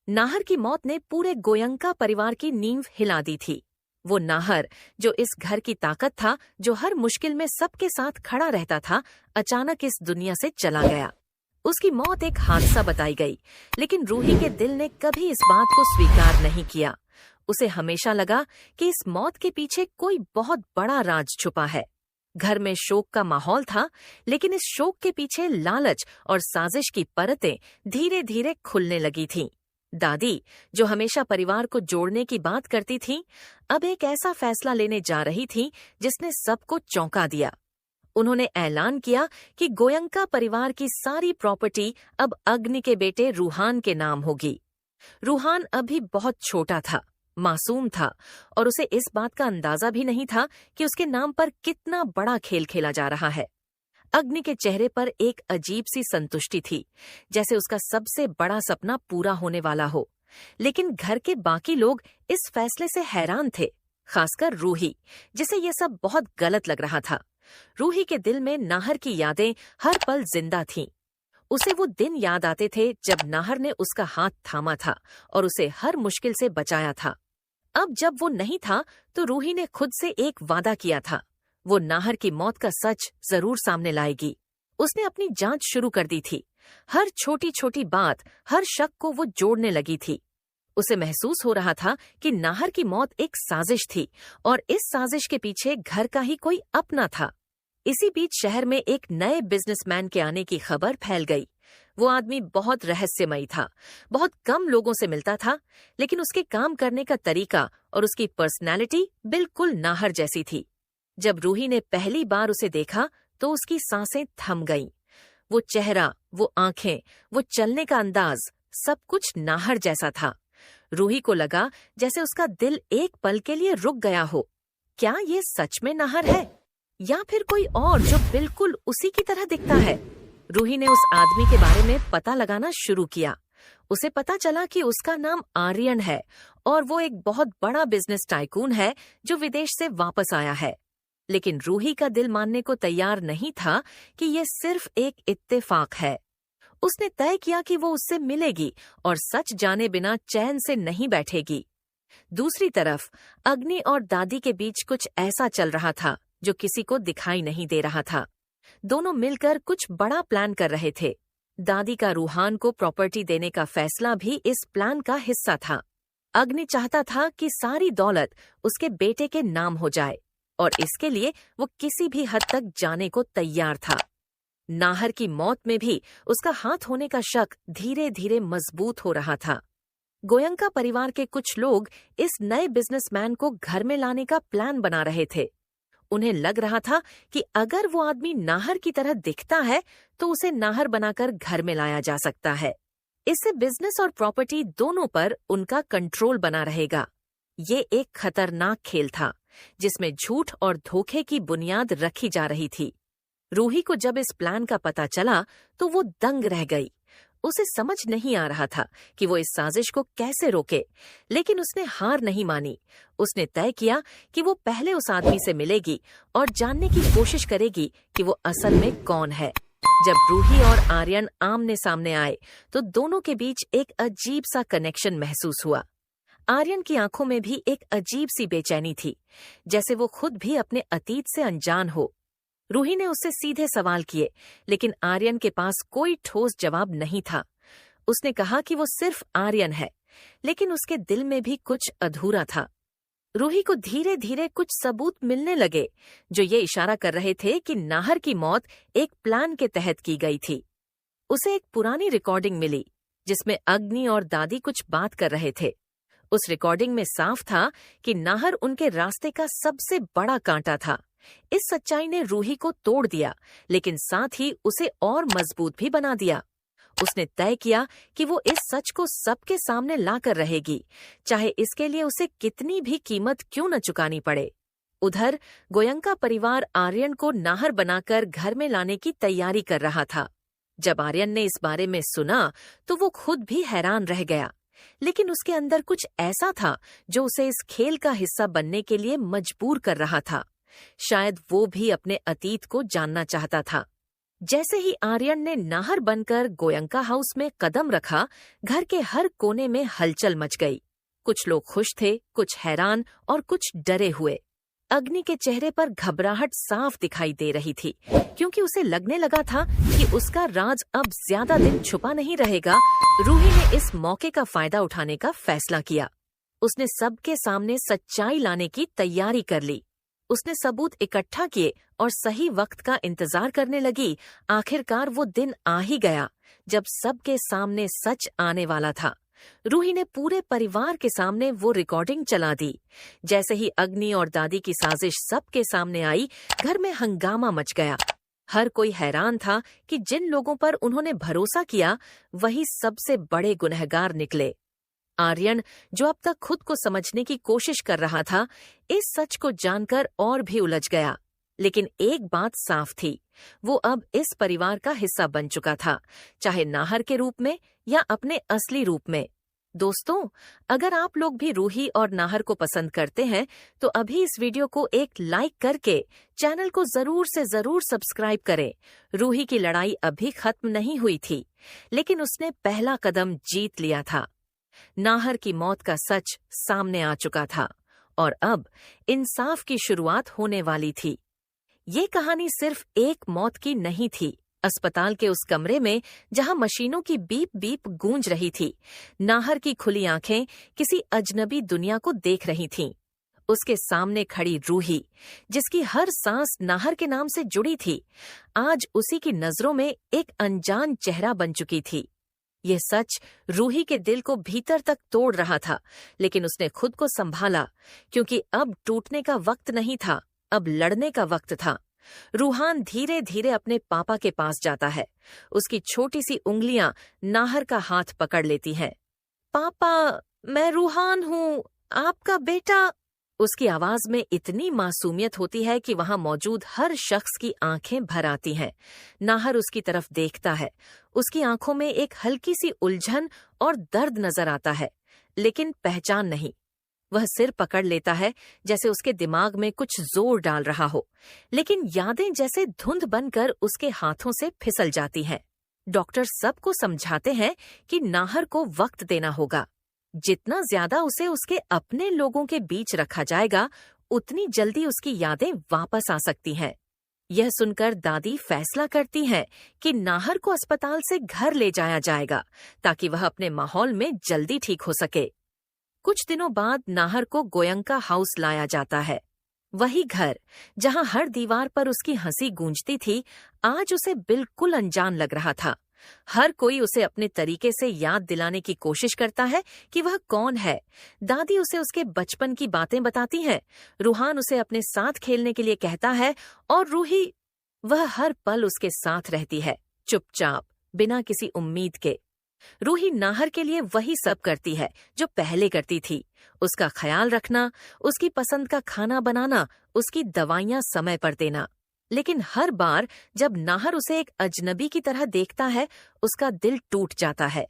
नाहर की मौत ने पूरे गोयंका परिवार की नींव हिला दी थी। वो नाहर जो इस घर की ताकत था, जो हर मुश्किल में सबके साथ खड़ा रहता था, अचानक इस दुनिया से चला गया। उसकी मौत एक हादसा बताई गई, लेकिन रूही के दिल ने कभी इस बात को स्वीकार नहीं किया। उसे हमेशा लगा कि इस मौत के पीछे कोई बहुत बड़ा राज छुपा है। घर में शोक का माहौल था, लेकिन इस शोक के पीछे लालच और साजिश की परतें धीरे धीरे खुलने लगी थीं। दादी, जो हमेशा परिवार को जोड़ने की बात करती थीं, अब एक ऐसा फैसला लेने जा रही थीं जिसने सबको चौंका दिया। उन्होंने ऐलान किया कि गोयंका परिवार की सारी प्रॉपर्टी अब अग्नि के बेटे रूहान के नाम होगी। रूहान अभी बहुत छोटा था, मासूम था, और उसे इस बात का अंदाजा भी नहीं था कि उसके नाम पर कितना बड़ा खेल खेला जा रहा है। अग्नि के चेहरे पर एक अजीब सी संतुष्टि थी, जैसे उसका सबसे बड़ा सपना पूरा होने वाला हो। लेकिन घर के बाकी लोग इस फैसले से हैरान थे, खासकर रूही, जिसे ये सब बहुत गलत लग रहा था। रूही के दिल में नाहर की यादें हर पल जिंदा थीं। उसे वो दिन याद आते थे जब नाहर ने उसका हाथ थामा था और उसे हर मुश्किल से बचाया था। अब जब वो नहीं था, तो रूही ने खुद से एक वादा किया था, वो नाहर की मौत का सच जरूर सामने लाएगी। उसने अपनी जांच शुरू कर दी थी। हर छोटी छोटी बात, हर शक को वो जोड़ने लगी थी। उसे महसूस हो रहा था कि नाहर की मौत एक साजिश थी, और इस साजिश के पीछे घर का ही कोई अपना था। इसी बीच शहर में एक नए बिजनेसमैन के आने की खबर फैल गई। वो आदमी बहुत रहस्यमयी था, बहुत कम लोगों से मिलता था, लेकिन उसके काम करने का तरीका और उसकी पर्सनैलिटी बिल्कुल नाहर जैसी थी। जब रूही ने पहली बार उसे देखा, तो उसकी सांसें थम गईं। वो चेहरा, वो आंखें, वो चलने का अंदाज, सब कुछ नाहर जैसा था। रूही को लगा जैसे उसका दिल एक पल के लिए रुक गया हो। क्या ये सच में नाहर है, या फिर कोई और जो बिल्कुल उसी की तरह दिखता है? रूही ने उस आदमी के बारे में पता लगाना शुरू किया। उसे पता चला कि उसका नाम आर्यन है, और वो एक बहुत बड़ा बिजनेस टाइकून है जो विदेश से वापस आया है। लेकिन रूही का दिल मानने को तैयार नहीं था कि ये सिर्फ एक इत्तेफाक है। उसने तय किया कि वो उससे मिलेगी और सच जाने बिना चैन से नहीं बैठेगी। दूसरी तरफ अग्नि और दादी के बीच कुछ ऐसा चल रहा था जो किसी को दिखाई नहीं दे रहा था। दोनों मिलकर कुछ बड़ा प्लान कर रहे थे। दादी का रूहान को प्रॉपर्टी देने का फैसला भी इस प्लान का हिस्सा था। अग्नि चाहता था कि सारी दौलत उसके बेटे के नाम हो जाए, और इसके लिए वो किसी भी हद तक जाने को तैयार था। नाहर की मौत में भी उसका हाथ होने का शक धीरे धीरे मजबूत हो रहा था। गोयंका परिवार के कुछ लोग इस नए बिजनेसमैन को घर में लाने का प्लान बना रहे थे। उन्हें लग रहा था कि अगर वो आदमी नाहर की तरह दिखता है, तो उसे नाहर बनाकर घर में लाया जा सकता है। इससे बिजनेस और प्रॉपर्टी दोनों पर उनका कंट्रोल बना रहेगा। ये एक खतरनाक खेल था, जिसमें झूठ और धोखे की बुनियाद रखी जा रही थी। रूही को जब इस प्लान का पता चला, तो वो दंग रह गई। उसे समझ नहीं आ रहा था कि वो इस साजिश को कैसे रोके, लेकिन उसने हार नहीं मानी। उसने तय किया कि वो पहले उस आदमी से मिलेगी और जानने की कोशिश करेगी कि वो असल में कौन है। जब रूही और आर्यन आमने सामने आए, तो दोनों के बीच एक अजीब सा कनेक्शन महसूस हुआ। आर्यन की आंखों में भी एक अजीब सी बेचैनी थी, जैसे वो खुद भी अपने अतीत से अनजान हो। रूही ने उससे सीधे सवाल किए, लेकिन आर्यन के पास कोई ठोस जवाब नहीं था। उसने कहा कि वो सिर्फ आर्यन है, लेकिन उसके दिल में भी कुछ अधूरा था। रूही को धीरे धीरे कुछ सबूत मिलने लगे, जो ये इशारा कर रहे थे कि नाहर की मौत एक प्लान के तहत की गई थी। उसे एक पुरानी रिकॉर्डिंग मिली, जिसमें अग्नि और दादी कुछ बात कर रहे थे। उस रिकॉर्डिंग में साफ था कि नाहर उनके रास्ते का सबसे बड़ा कांटा था। इस सच्चाई ने रूही को तोड़ दिया, लेकिन साथ ही उसे और मजबूत भी बना दिया। उसने तय किया कि वो इस सच को सबके सामने लाकर रहेगी, चाहे इसके लिए उसे कितनी भी कीमत क्यों न चुकानी पड़े। उधर गोयंका परिवार आर्यन को नाहर बनाकर घर में लाने की तैयारी कर रहा था। जब आर्यन ने इस बारे में सुना, तो वो खुद भी हैरान रह गया, लेकिन उसके अंदर कुछ ऐसा था जो उसे इस खेल का हिस्सा बनने के लिए मजबूर कर रहा था। शायद वो भी अपने अतीत को जानना चाहता था। जैसे ही आर्यन ने नाहर बनकर गोयंका हाउस में कदम रखा, घर के हर कोने में हलचल मच गई। कुछ लोग खुश थे, कुछ हैरान और कुछ डरे हुए। अग्नि के चेहरे पर घबराहट साफ दिखाई दे रही थी, क्योंकि उसे लगने लगा था कि उसका राज अब ज्यादा दिन छुपा नहीं रहेगा। रूही ने इस मौके का फायदा उठाने का फैसला किया। उसने सबके सामने सच्चाई लाने की तैयारी कर ली। उसने सबूत इकट्ठा किए और सही वक्त का इंतजार करने लगी। आखिरकार वो दिन आ ही गया जब सबके सामने सच आने वाला था। रूही ने पूरे परिवार के सामने वो रिकॉर्डिंग चला दी। जैसे ही अग्नि और दादी की साजिश सबके सामने आई, घर में हंगामा मच गया। हर कोई हैरान था कि जिन लोगों पर उन्होंने भरोसा किया, वही सबसे बड़े गुनहगार निकले। आर्यन, जो अब तक खुद को समझने की कोशिश कर रहा था, इस सच को जानकर और भी उलझ गया। लेकिन एक बात साफ थी, वो अब इस परिवार का हिस्सा बन चुका था, चाहे नाहर के रूप में या अपने असली रूप में। दोस्तों, अगर आप लोग भी रूही और नाहर को पसंद करते हैं तो अभी इस वीडियो को एक लाइक करके चैनल को जरूर से जरूर सब्सक्राइब करें। रूही की लड़ाई अभी खत्म नहीं हुई थी, लेकिन उसने पहला कदम जीत लिया था। नाहर की मौत का सच सामने आ चुका था और अब इंसाफ की शुरुआत होने वाली थी। ये कहानी सिर्फ एक मौत की नहीं थी। अस्पताल के उस कमरे में जहां मशीनों की बीप बीप गूंज रही थी, नाहर की खुली आंखें किसी अजनबी दुनिया को देख रही थीं। उसके सामने खड़ी रूही, जिसकी हर सांस नाहर के नाम से जुड़ी थी, आज उसी की नजरों में एक अनजान चेहरा बन चुकी थी। यह सच रूही के दिल को भीतर तक तोड़ रहा था, लेकिन उसने खुद को संभाला, क्योंकि अब टूटने का वक्त नहीं था, अब लड़ने का वक्त था। रूहान धीरे धीरे अपने पापा के पास जाता है। उसकी छोटी सी उंगलियां नाहर का हाथ पकड़ लेती हैं। पापा, मैं रूहान हूँ, आपका बेटा। उसकी आवाज में इतनी मासूमियत होती है कि वहां मौजूद हर शख्स की आंखें भर आती हैं। नाहर उसकी तरफ देखता है। उसकी आंखों में एक हल्की सी उलझन और दर्द नजर आता है, लेकिन पहचान नहीं। वह सिर पकड़ लेता है, जैसे उसके दिमाग में कुछ जोर डाल रहा हो, लेकिन यादें जैसे धुंध बनकर उसके हाथों से फिसल जाती हैं। डॉक्टर सबको समझाते हैं कि नाहर को वक्त देना होगा। जितना ज्यादा उसे उसके अपने लोगों के बीच रखा जाएगा, उतनी जल्दी उसकी यादें वापस आ सकती हैं। यह सुनकर दादी फैसला करती हैं कि नाहर को अस्पताल से घर ले जाया जाएगा, ताकि वह अपने माहौल में जल्दी ठीक हो सके। कुछ दिनों बाद नाहर को गोयंका हाउस लाया जाता है। वही घर जहां हर दीवार पर उसकी हंसी गूंजती थी, आज उसे बिल्कुल अनजान लग रहा था। हर कोई उसे अपने तरीके से याद दिलाने की कोशिश करता है कि वह कौन है। दादी उसे उसके बचपन की बातें बताती हैं। रूहान उसे अपने साथ खेलने के लिए कहता है और रूही, वह हर पल उसके साथ रहती है, चुपचाप, बिना किसी उम्मीद के। रूही नाहर के लिए वही सब करती है जो पहले करती थी। उसका ख्याल रखना, उसकी पसंद का खाना बनाना, उसकी दवाइयां समय पर देना। लेकिन हर बार जब नाहर उसे एक अजनबी की तरह देखता है, उसका दिल टूट जाता है।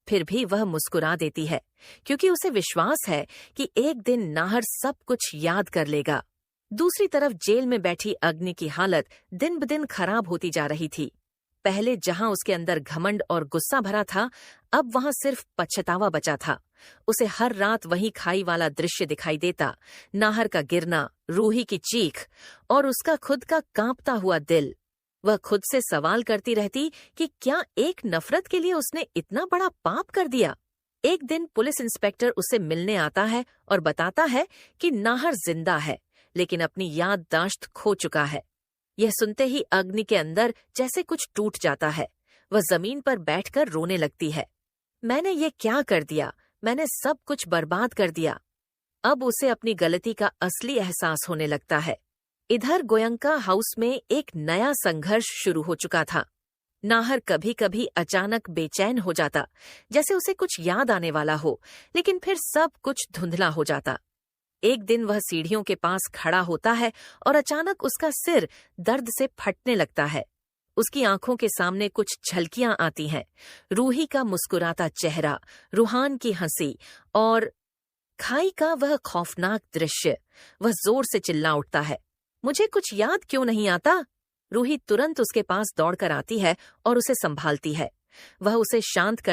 फिर भी वह मुस्कुरा देती है, क्योंकि उसे विश्वास है कि एक दिन नाहर सब कुछ याद कर लेगा। दूसरी तरफ जेल में बैठी अग्नि की हालत दिन ब दिन खराब होती जा रही थी। पहले जहां उसके अंदर घमंड और गुस्सा भरा था, अब वहां सिर्फ पछतावा बचा था। उसे हर रात वही खाई वाला दृश्य दिखाई देता, नाहर का गिरना, रूही की चीख और उसका खुद का कांपता हुआ दिल। वह खुद से सवाल करती रहती कि क्या एक नफरत के लिए उसने इतना बड़ा पाप कर दिया। एक दिन पुलिस इंस्पेक्टर उसे मिलने आता है और बताता है कि नाहर जिंदा है, लेकिन अपनी याददाश्त खो चुका है। यह सुनते ही अग्नि के अंदर जैसे कुछ टूट जाता है। वह जमीन पर बैठकर रोने लगती है। मैंने ये क्या कर दिया? मैंने सब कुछ बर्बाद कर दिया। अब उसे अपनी गलती का असली एहसास होने लगता है। इधर गोयंका हाउस में एक नया संघर्ष शुरू हो चुका था। नाहर कभी कभी अचानक बेचैन हो जाता, जैसे उसे कुछ याद आने वाला हो, लेकिन फिर सब कुछ धुंधला हो जाता। एक दिन वह सीढ़ियों के पास खड़ा होता है और अचानक उसका सिर दर्द से फटने लगता है। उसकी आंखों के सामने कुछ झलकियां आती हैं। रूही का मुस्कुराता चेहरा, रूहान की हंसी और खाई का वह खौफनाक दृश्य। वह जोर से चिल्ला उठता है, मुझे कुछ याद क्यों नहीं आता? रूही तुरंत उसके पास दौड़कर आती है और उसे संभालती है। वह उसे शांत कर